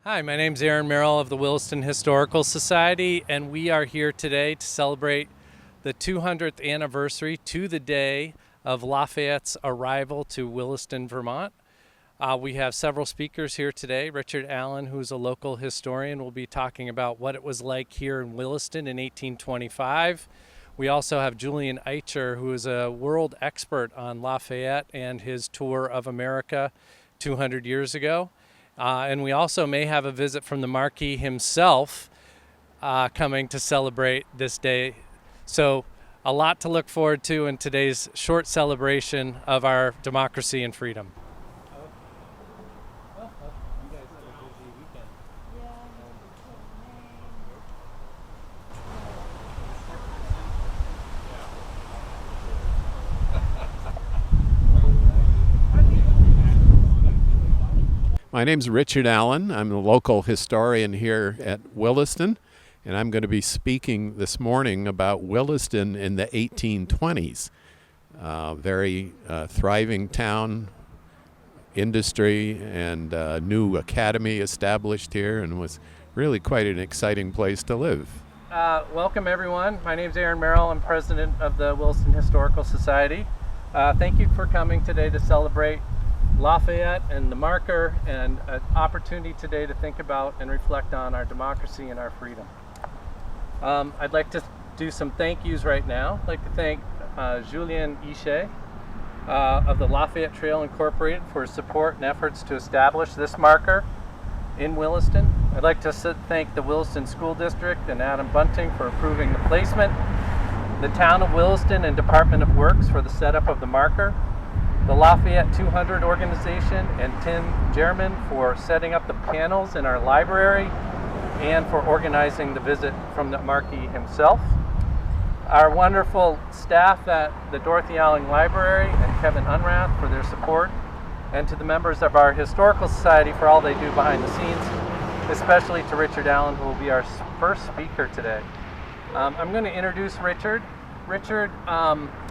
Hi, my name's Aaron Merrill of the Williston Historical Society, and we are here today to celebrate the 200th anniversary to the day of Lafayette's arrival to Williston, Vermont. We have several speakers here today. Richard Allen, who's a local historian, will be talking about what it was like here in Williston in 1825. We also have Julien Icher, who is a world expert on Lafayette and his tour of America 200 years ago. And we also may have a visit from the Marquis himself coming to celebrate this day. So a lot to look forward to in today's short celebration of our democracy and freedom. My name's Richard Allen. I'm a local historian here at Williston, and I'm going to be speaking this morning about Williston in the 1820s. Very thriving town, industry, and a new academy established here, and was really quite an exciting place to live. Welcome everyone. My name's Aaron Merrill. I'm president of the Williston Historical Society. Thank you for coming today to celebrate Lafayette and the marker, and an opportunity today to think about and reflect on our democracy and our freedom. I'd like to do some thank yous right now. I'd like to thank Julien Icher of the Lafayette Trail Incorporated for his support and efforts to establish this marker in Williston. I'd like to thank the Williston School District and Adam Bunting for approving the placement, the Town of Williston and Department of Works for the setup of the marker, the Lafayette 200 organization and Tim German for setting up the panels in our library and for organizing the visit from the Marquis himself. Our wonderful staff at the Dorothy Alling Library and Kevin Unrath for their support, and to the members of our Historical Society for all they do behind the scenes, especially to Richard Allen, who will be our first speaker today. I'm going to introduce Richard. Richard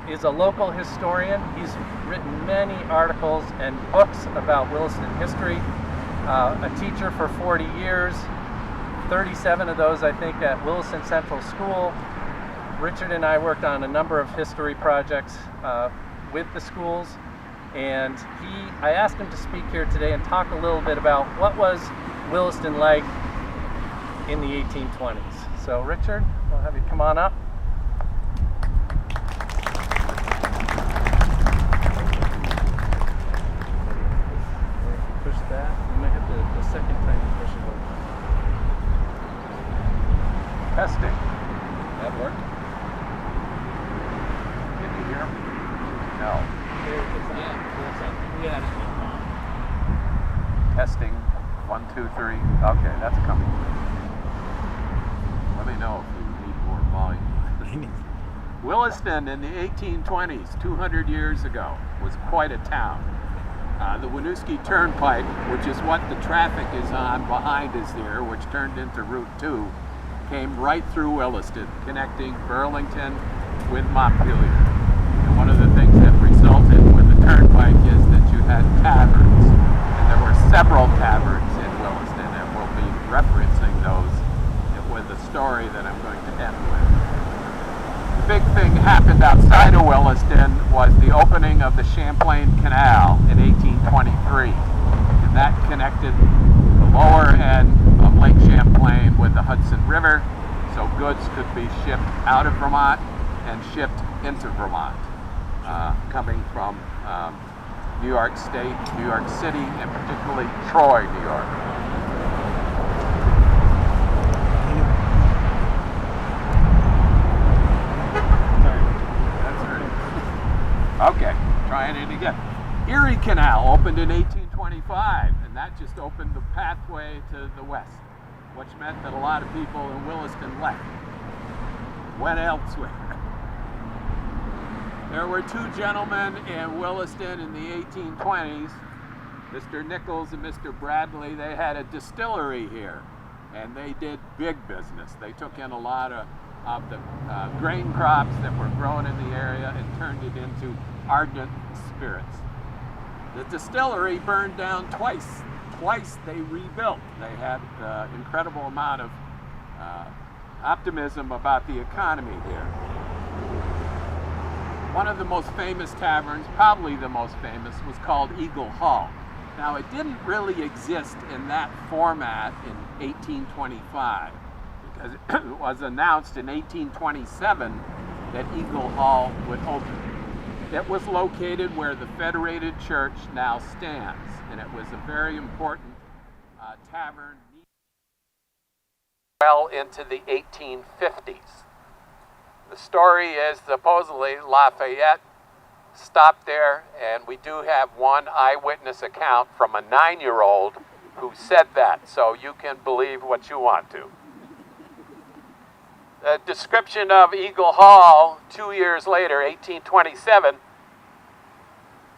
is a local historian. He's written many articles and books about Williston history, a teacher for 40 years, 37 of those I think at Williston Central School. Richard and I worked on a number of history projects with the schools, and I asked him to speak here today and talk a little bit about what was Williston like in the 1820s. So Richard, I'll have you come on up. Push that. You might have the second time you push it over. Testing. That work? Can you hear me? No. Yeah. Testing. 1, 2, 3. Okay, that's coming. Let me know if you need more volume. Williston in the 1820s, 200 years ago, was quite a town. The Winooski Turnpike, which is what the traffic is on behind us here, which turned into Route 2, came right through Williston, connecting Burlington with Montpelier. And one of the things that resulted with the turnpike is that you had taverns. And there were several taverns in Williston, and we'll be referencing those with the story that I'm going to end with. The big thing happened outside of Williston was the opening of the Champlain Canal in 1823. And that connected the lower end of Lake Champlain with the Hudson River, so goods could be shipped out of Vermont and shipped into Vermont, coming from New York State, New York City, and particularly Troy, New York. Okay, trying it again. Erie Canal opened in 1825, and that just opened the pathway to the west, which meant that a lot of people in Williston left, went elsewhere. There were two gentlemen in Williston in the 1820s, Mr. Nichols and Mr. Bradley. They had a distillery here, and they did big business. They took in a lot of the grain crops that were grown in the area and turned it into ardent spirits. The distillery burned down twice twice they rebuilt. They had an incredible amount of optimism about the economy here. One of the most famous taverns, probably the most famous, was called Eagle Hall. Now, it didn't really exist in that format in 1825, because it was announced in 1827 that Eagle Hall would open. It was located where the Federated Church now stands, and it was a very important tavern. Well into the 1850s. The story is supposedly Lafayette stopped there, and we do have one eyewitness account from a 9-year-old who said that, so you can believe what you want to. A description of Eagle Hall 2 years later, 1827,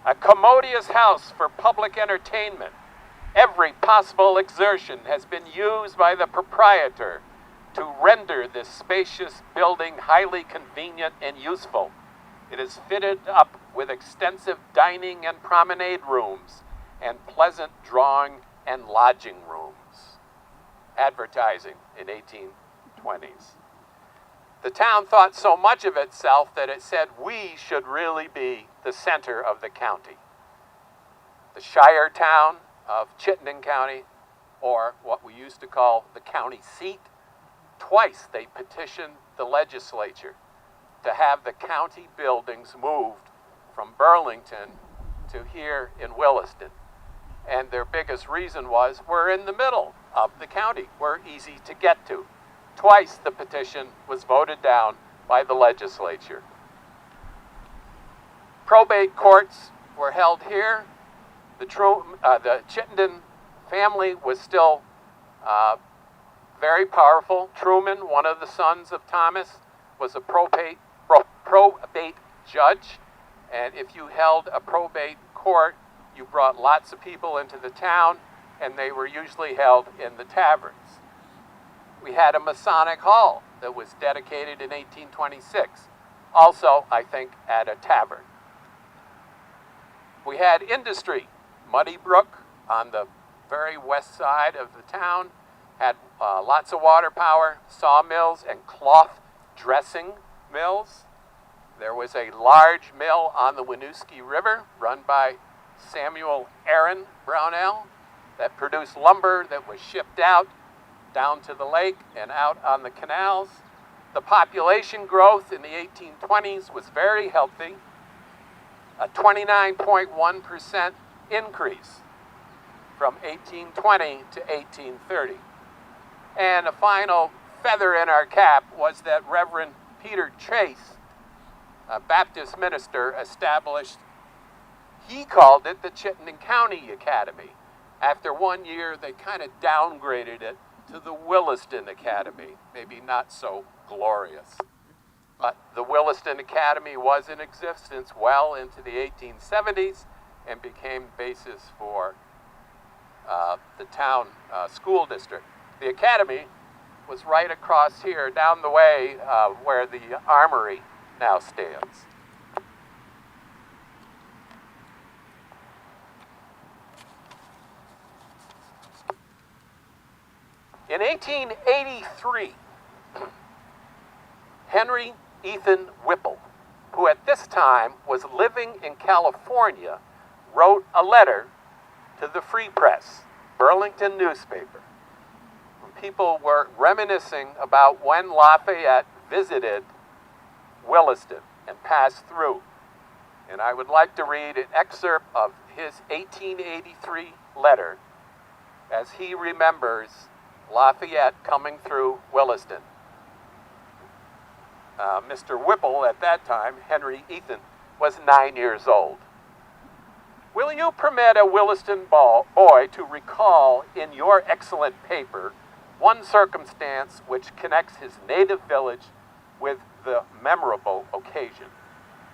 a commodious house for public entertainment. Every possible exertion has been used by the proprietor to render this spacious building highly convenient and useful. It is fitted up with extensive dining and promenade rooms and pleasant drawing and lodging rooms. Advertising in 1820s. The town thought so much of itself that it said we should really be the center of the county. The shire town of Chittenden County, or what we used to call the county seat, twice they petitioned the legislature to have the county buildings moved from Burlington to here in Williston. And their biggest reason was we're in the middle of the county. We're easy to get to. Twice the petition was voted down by the legislature. Probate courts were held here. The Chittenden family was still very powerful. Truman, one of the sons of Thomas, was a probate judge. And if you held a probate court, you brought lots of people into the town, and they were usually held in the taverns. We had a Masonic hall that was dedicated in 1826, also, I think, at a tavern. We had industry. Muddy Brook on the very west side of the town had lots of water power, sawmills, and cloth dressing mills. There was a large mill on the Winooski River run by Samuel Aaron Brownell that produced lumber that was shipped out down to the lake and out on the canals. The population growth in the 1820s was very healthy, a 29.1% increase from 1820 to 1830. And a final feather in our cap was that Reverend Peter Chase, a Baptist minister, established, he called it the Chittenden County Academy. After 1 year, they kind of downgraded it to the Williston Academy, maybe not so glorious. But the Williston Academy was in existence well into the 1870s and became basis for the town school district. The academy was right across here, down the way where the armory now stands. In 1883, Henry Ethan Whipple, who at this time was living in California, wrote a letter to the Free Press, Burlington newspaper. People were reminiscing about when Lafayette visited Williston and passed through. And I would like to read an excerpt of his 1883 letter as he remembers Lafayette coming through Williston. Mr. Whipple, at that time, Henry Ethan, was 9 years old. Will you permit a Williston boy to recall in your excellent paper one circumstance which connects his native village with the memorable occasion?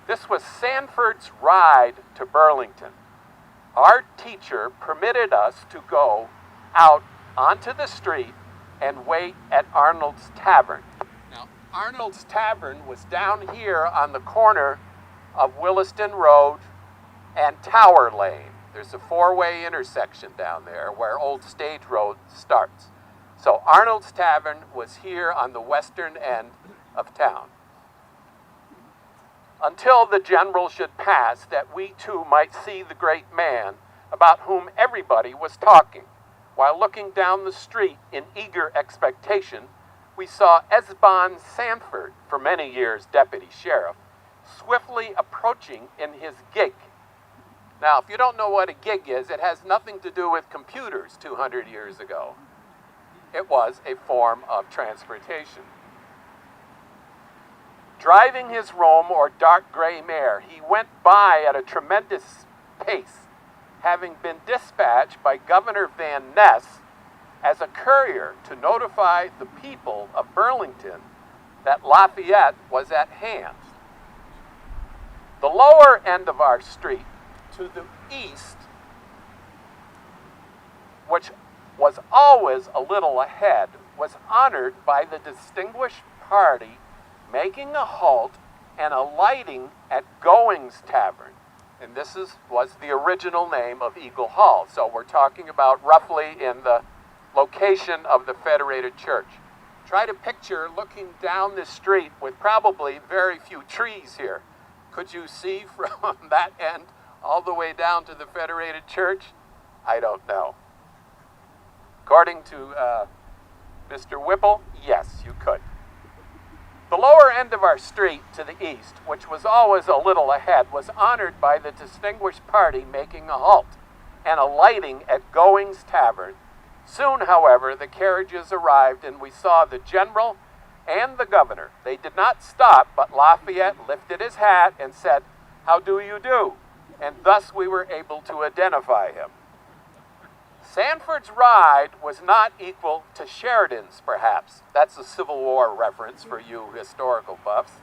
This was Sanford's ride to Burlington. Our teacher permitted us to go out onto the street and wait at Arnold's Tavern. Now, Arnold's Tavern was down here on the corner of Williston Road and Tower Lane. There's a four-way intersection down there where Old Stage Road starts. So Arnold's Tavern was here on the western end of town. Until the general should pass, that we too might see the great man about whom everybody was talking. While looking down the street in eager expectation, we saw Esbon Sanford, for many years deputy sheriff, swiftly approaching in his gig. Now, if you don't know what a gig is, it has nothing to do with computers 200 years ago. It was a form of transportation. Driving his roan or dark gray mare, he went by at a tremendous pace, having been dispatched by Governor Van Ness as a courier to notify the people of Burlington that Lafayette was at hand. The lower end of our street, to the east, which was always a little ahead, was honored by the distinguished party making a halt and alighting at Going's Tavern. And this was the original name of Eagle Hall. So we're talking about roughly in the location of the Federated Church. Try to picture looking down this street with probably very few trees here. Could you see from that end all the way down to the Federated Church? I don't know. According to Mr. Whipple, yes, you could. The lower end of our street to the east, which was always a little ahead, was honored by the distinguished party making a halt and alighting at Going's Tavern. Soon, however, the carriages arrived and we saw the general and the governor. They did not stop, but Lafayette lifted his hat and said, "How do you do?" And thus we were able to identify him. Sanford's ride was not equal to Sheridan's, perhaps. That's a Civil War reference for you historical buffs.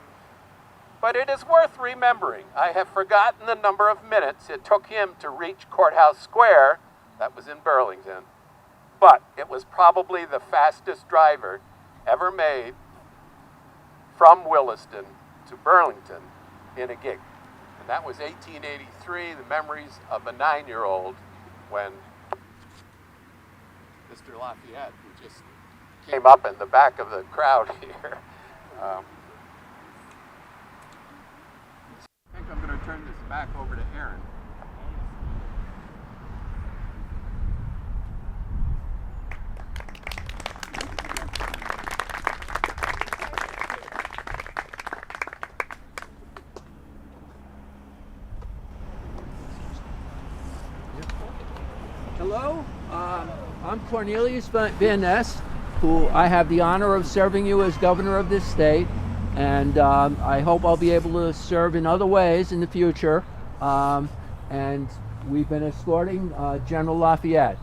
But it is worth remembering. I have forgotten the number of minutes it took him to reach Courthouse Square. That was in Burlington. But it was probably the fastest driver ever made from Williston to Burlington in a gig. And that was 1883, the memories of a 9-year-old when Mr. Lafayette, who just came up in the back of the crowd here. I think I'm going to turn this back over to Aaron. Hello, I'm Cornelius Van Ness, who I have the honor of serving you as governor of this state, and I hope I'll be able to serve in other ways in the future. And we've been escorting General Lafayette,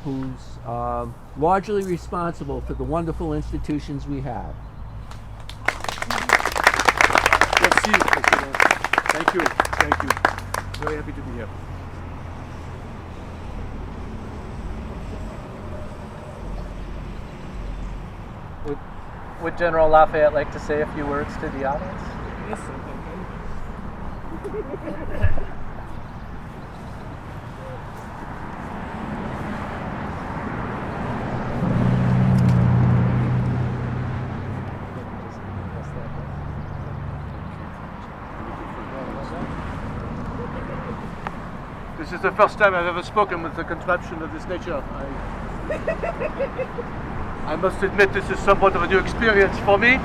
who's largely responsible for the wonderful institutions we have. Merci, President. Thank you. Thank you. Very happy to be here. Would General Lafayette like to say a few words to the audience? Yes, This is the first time I've ever spoken with a contraption of this nature. I must admit this is somewhat of a new experience for me,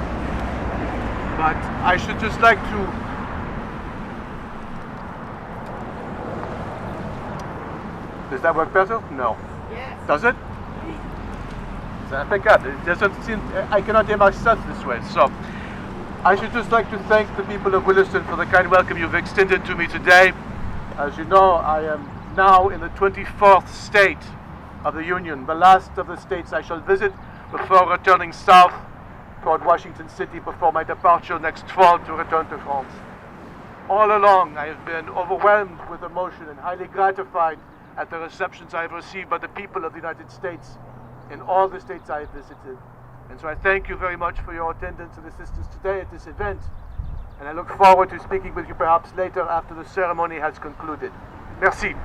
but I should just like to Does that work better? No. Yes. Does it? Thank God. It doesn't seem, I cannot hear myself this way. So I should just like to thank the people of Williston for the kind welcome you've extended to me today. As you know, I am now in the 24th state of the Union, the last of the states I shall visit before returning south toward Washington City before my departure next fall to return to France. All along, I have been overwhelmed with emotion and highly gratified at the receptions I have received by the people of the United States in all the states I have visited. And so I thank you very much for your attendance and assistance today at this event. And I look forward to speaking with you perhaps later after the ceremony has concluded. Merci.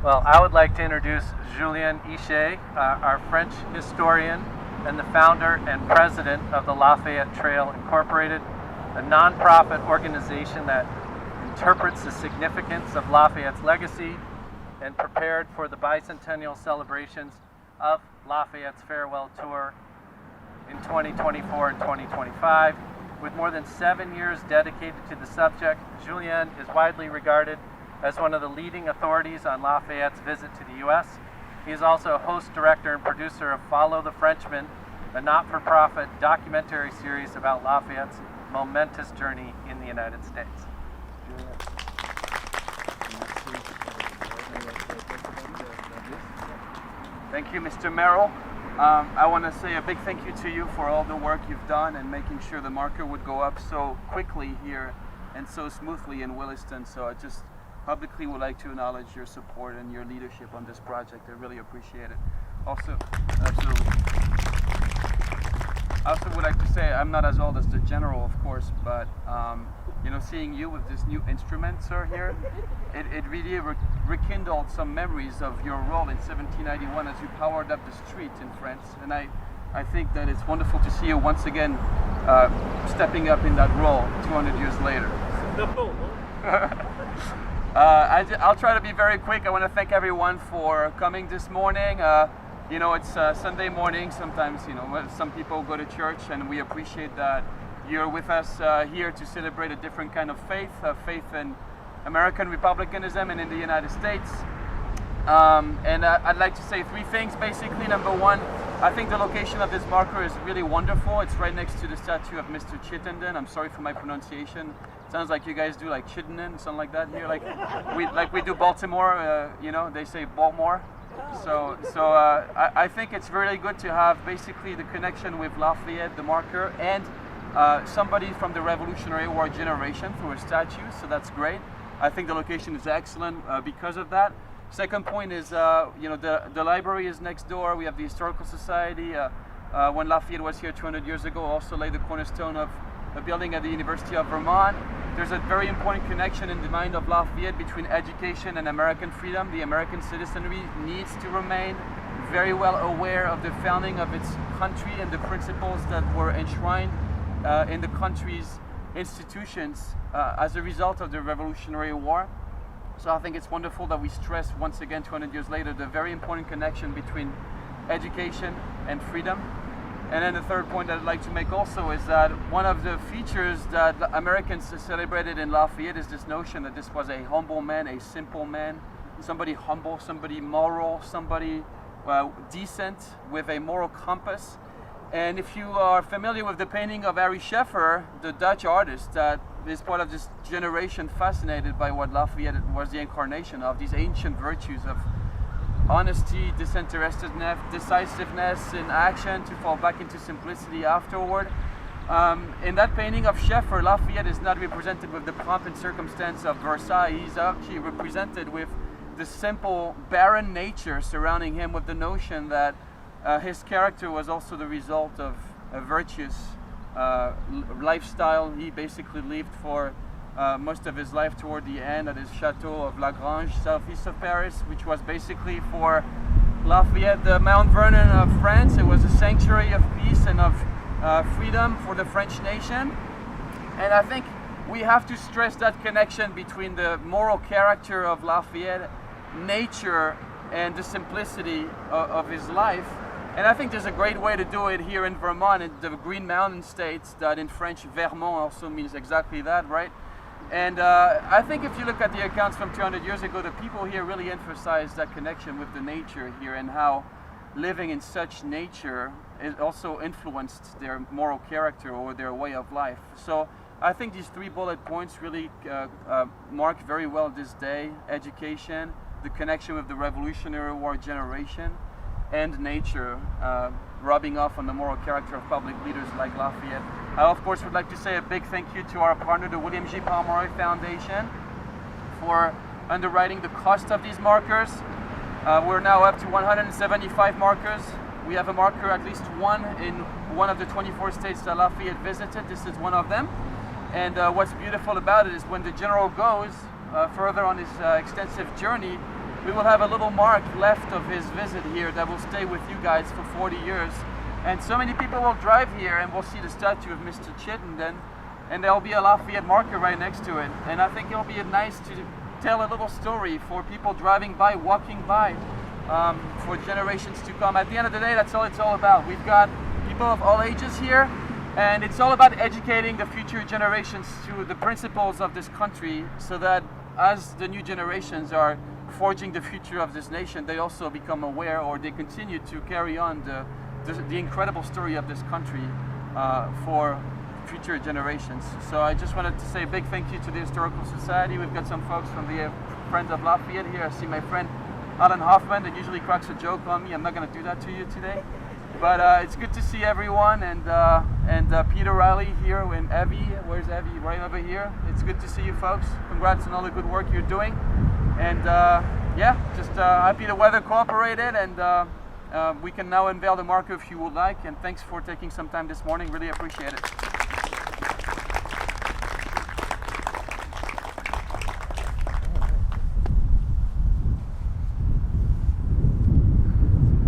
Well, I would like to introduce Julien Icher, our French historian and the founder and president of the Lafayette Trail Incorporated, a nonprofit organization that interprets the significance of Lafayette's legacy and prepared for the bicentennial celebrations of Lafayette's farewell tour in 2024 and 2025. With more than 7 years dedicated to the subject, Julien is widely regarded as one of the leading authorities on Lafayette's visit to the U.S. He is also a host, director, and producer of Follow the Frenchman, a not-for-profit documentary series about Lafayette's momentous journey in the United States. Thank you, Mr. Merrill. I want to say a big thank you to you for all the work you've done and making sure the marker would go up so quickly here and so smoothly in Williston. So I just publicly would like to acknowledge your support and your leadership on this project. I really appreciate it. Also, absolutely. I also would like to say I'm not as old as the general, of course, but you know, seeing you with this new instrument, sir, here, it really rekindled some memories of your role in 1791 as you powered up the street in France. And I think that it's wonderful to see you once again stepping up in that role 200 years later. I'll try to be very quick. I want to thank everyone for coming this morning. You know, it's Sunday morning. Sometimes, you know, some people go to church, and we appreciate that you're with us here to celebrate a different kind of faith, faith in American republicanism and in the United States. And I'd like to say three things, basically. Number one, I think the location of this marker is really wonderful. It's right next to the statue of Mr. Chittenden. I'm sorry for my pronunciation. Sounds like you guys do like Chittenden, something like that here. Like we do Baltimore, you know, they say Baltimore. So I think it's really good to have basically the connection with Lafayette, the marker, and somebody from the Revolutionary War generation through a statue, so that's great. I think the location is excellent because of that. Second point is, you know, the library is next door. We have the Historical Society. When Lafayette was here 200 years ago, also laid the cornerstone of a building at the University of Vermont. There's a very important connection in the mind of Lafayette between education and American freedom. The American citizenry needs to remain very well aware of the founding of its country and the principles that were enshrined in the country's institutions as a result of the Revolutionary War. So I think it's wonderful that we stress once again 200 years later the very important connection between education and freedom. And then the third point that I'd like to make also is that one of the features that Americans celebrated in Lafayette is this notion that this was a humble man, a simple man, somebody humble, somebody moral, somebody decent with a moral compass. And if you are familiar with the painting of Ary Scheffer, the Dutch artist that is part of this generation fascinated by what Lafayette was the incarnation of, these ancient virtues of honesty, disinterestedness, decisiveness in action to fall back into simplicity afterward. In that painting of Scheffer, Lafayette is not represented with the pomp and circumstance of Versailles. He's actually represented with the simple, barren nature surrounding him, with the notion that his character was also the result of a virtuous lifestyle. He basically lived for most of his life toward the end at his chateau of Lagrange, southeast of Paris, which was basically for Lafayette the Mount Vernon of France. It was a sanctuary of peace and of freedom for the French nation. And I think we have to stress that connection between the moral character of Lafayette, nature, and the simplicity of his life. And I think there's a great way to do it here in Vermont, in the Green Mountain States, that in French Vermont also means exactly that, right? And I think if you look at the accounts from 200 years ago, the people here really emphasize that connection with the nature here, and how living in such nature it also influenced their moral character or their way of life. So I think these 3 bullet points really mark very well this day: education, the connection with the Revolutionary War generation, and nature, rubbing off on the moral character of public leaders like Lafayette. I, of course, would like to say a big thank you to our partner, the William J. Pomeroy Foundation, for underwriting the cost of these markers. We're now up to 175 markers. We have a marker, at least one, in one of the 24 states that Lafayette visited. This is one of them. And what's beautiful about it is when the general goes further on his extensive journey, we will have a little mark left of his visit here that will stay with you guys for 40 years. And so many people will drive here and will see the statue of Mr. Chittenden, and there'll be a Lafayette marker right next to it. And I think it'll be nice to tell a little story for people driving by, walking by, for generations to come. At the end of the day, that's all it's all about. We've got people of all ages here, and it's all about educating the future generations to the principles of this country, so that as the new generations are forging the future of this nation, they also become aware, or they continue to carry on the incredible story of this country for future generations. So I just wanted to say a big thank you to the Historical Society. We've got some folks from the Friends of Lafayette here. I see my friend Alan Hoffman that usually cracks a joke on me. I'm not going to do that to you today. But it's good to see everyone, and Peter Riley here, and Evie. Where's Evie? Right over here. It's good to see you folks. Congrats on all the good work you're doing. And yeah, just happy the weather cooperated, and we can now unveil the marker if you would like. And thanks for taking some time this morning. Really appreciate it.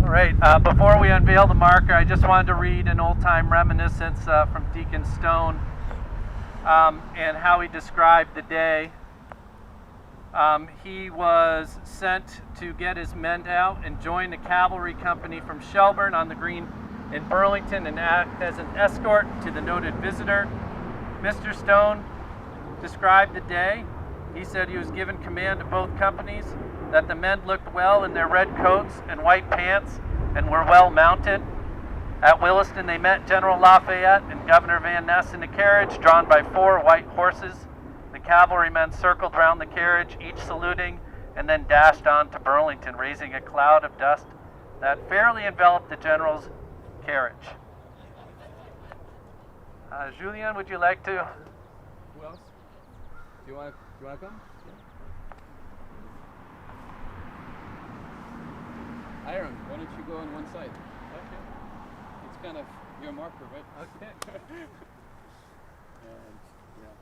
All right, before we unveil the marker, I just wanted to read an old-time reminiscence from Deacon Stone and how he described the day. He was sent to get his men out and join the cavalry company from Shelburne on the green in Burlington and act as an escort to the noted visitor. Mr. Stone described the day. He said he was given command of both companies, that the men looked well in their red coats and white pants and were well mounted. At Williston, they met General Lafayette and Governor Van Ness in a carriage drawn by 4 white horses. The cavalrymen circled round the carriage, each saluting, and then dashed on to Burlington, raising a cloud of dust that fairly enveloped the general's carriage. Julien, would you like to? Who else? Do you want to come? Aaron, why don't you go on one side? Okay. It's kind of your marker, right? Okay. And yeah,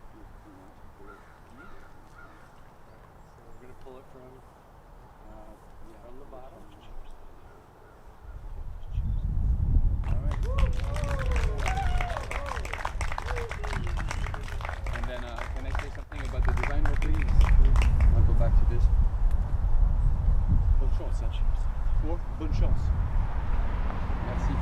pull it. So we're gonna pull it from the bottom. All right. And then can I say something about the design, please? I'll go back to this. Bonne chance, hein? Bonne chance. Merci.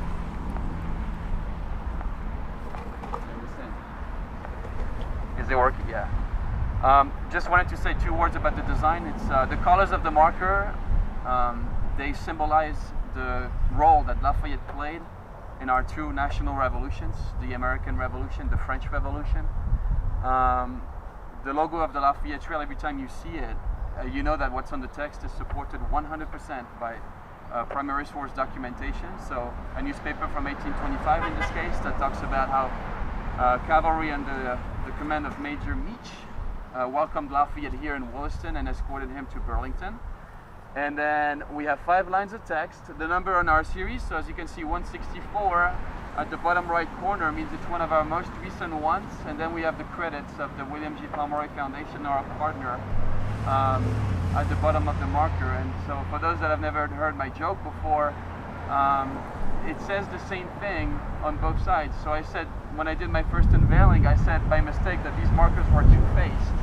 Is it working? Yeah. Just wanted to say 2 words about the design. It's the colors of the marker. They symbolize the role that Lafayette played in our 2 national revolutions, the American Revolution, the French Revolution. The logo of the Lafayette Trail, every time you see it, you know that what's on the text is supported 100% by primary source documentation. So a newspaper from 1825 in this case that talks about how cavalry under the command of Major Meach welcomed Lafayette here in Williston and escorted him to Burlington. And then we have 5 lines of text, the number on our series. So as you can see, 164 at the bottom right corner means it's one of our most recent ones. And then we have the credits of the William G. Pomeroy Foundation, our partner, at the bottom of the marker. And so for those that have never heard my joke before, it says the same thing on both sides. So I said, when I did my first unveiling, I said by mistake that these markers were two-faced.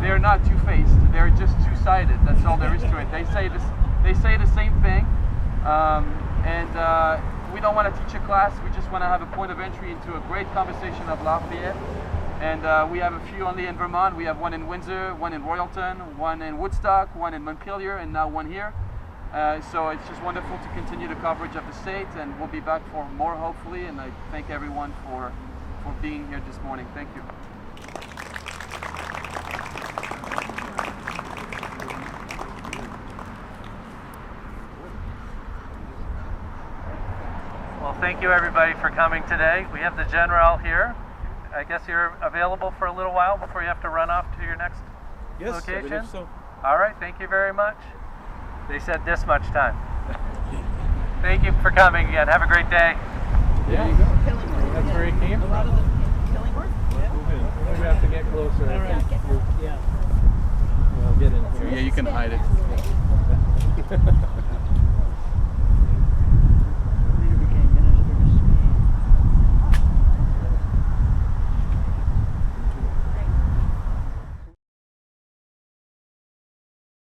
They're not two-faced, they're just two-sided. That's all there is to it. They say the same thing, and we don't want to teach a class. We just want to have a point of entry into a great conversation of Lafayette. And we have a few only in Vermont. We have one in Windsor, one in Royalton, one in Woodstock, one in Montpelier, and now one here. So it's just wonderful to continue the coverage of the state, and we'll be back for more hopefully. And I thank everyone for being here this morning. Thank you. Well, thank you everybody for coming today. We have the General here. I guess you're available for a little while before you have to run off to your next location? Yes, I believe so. All right, thank you very much. They said this much time. Thank you for coming again. Have a great day. There you go. That's where he came from. Killingworth? We have to get closer. All right. We'll get in here. Yeah, you can hide it.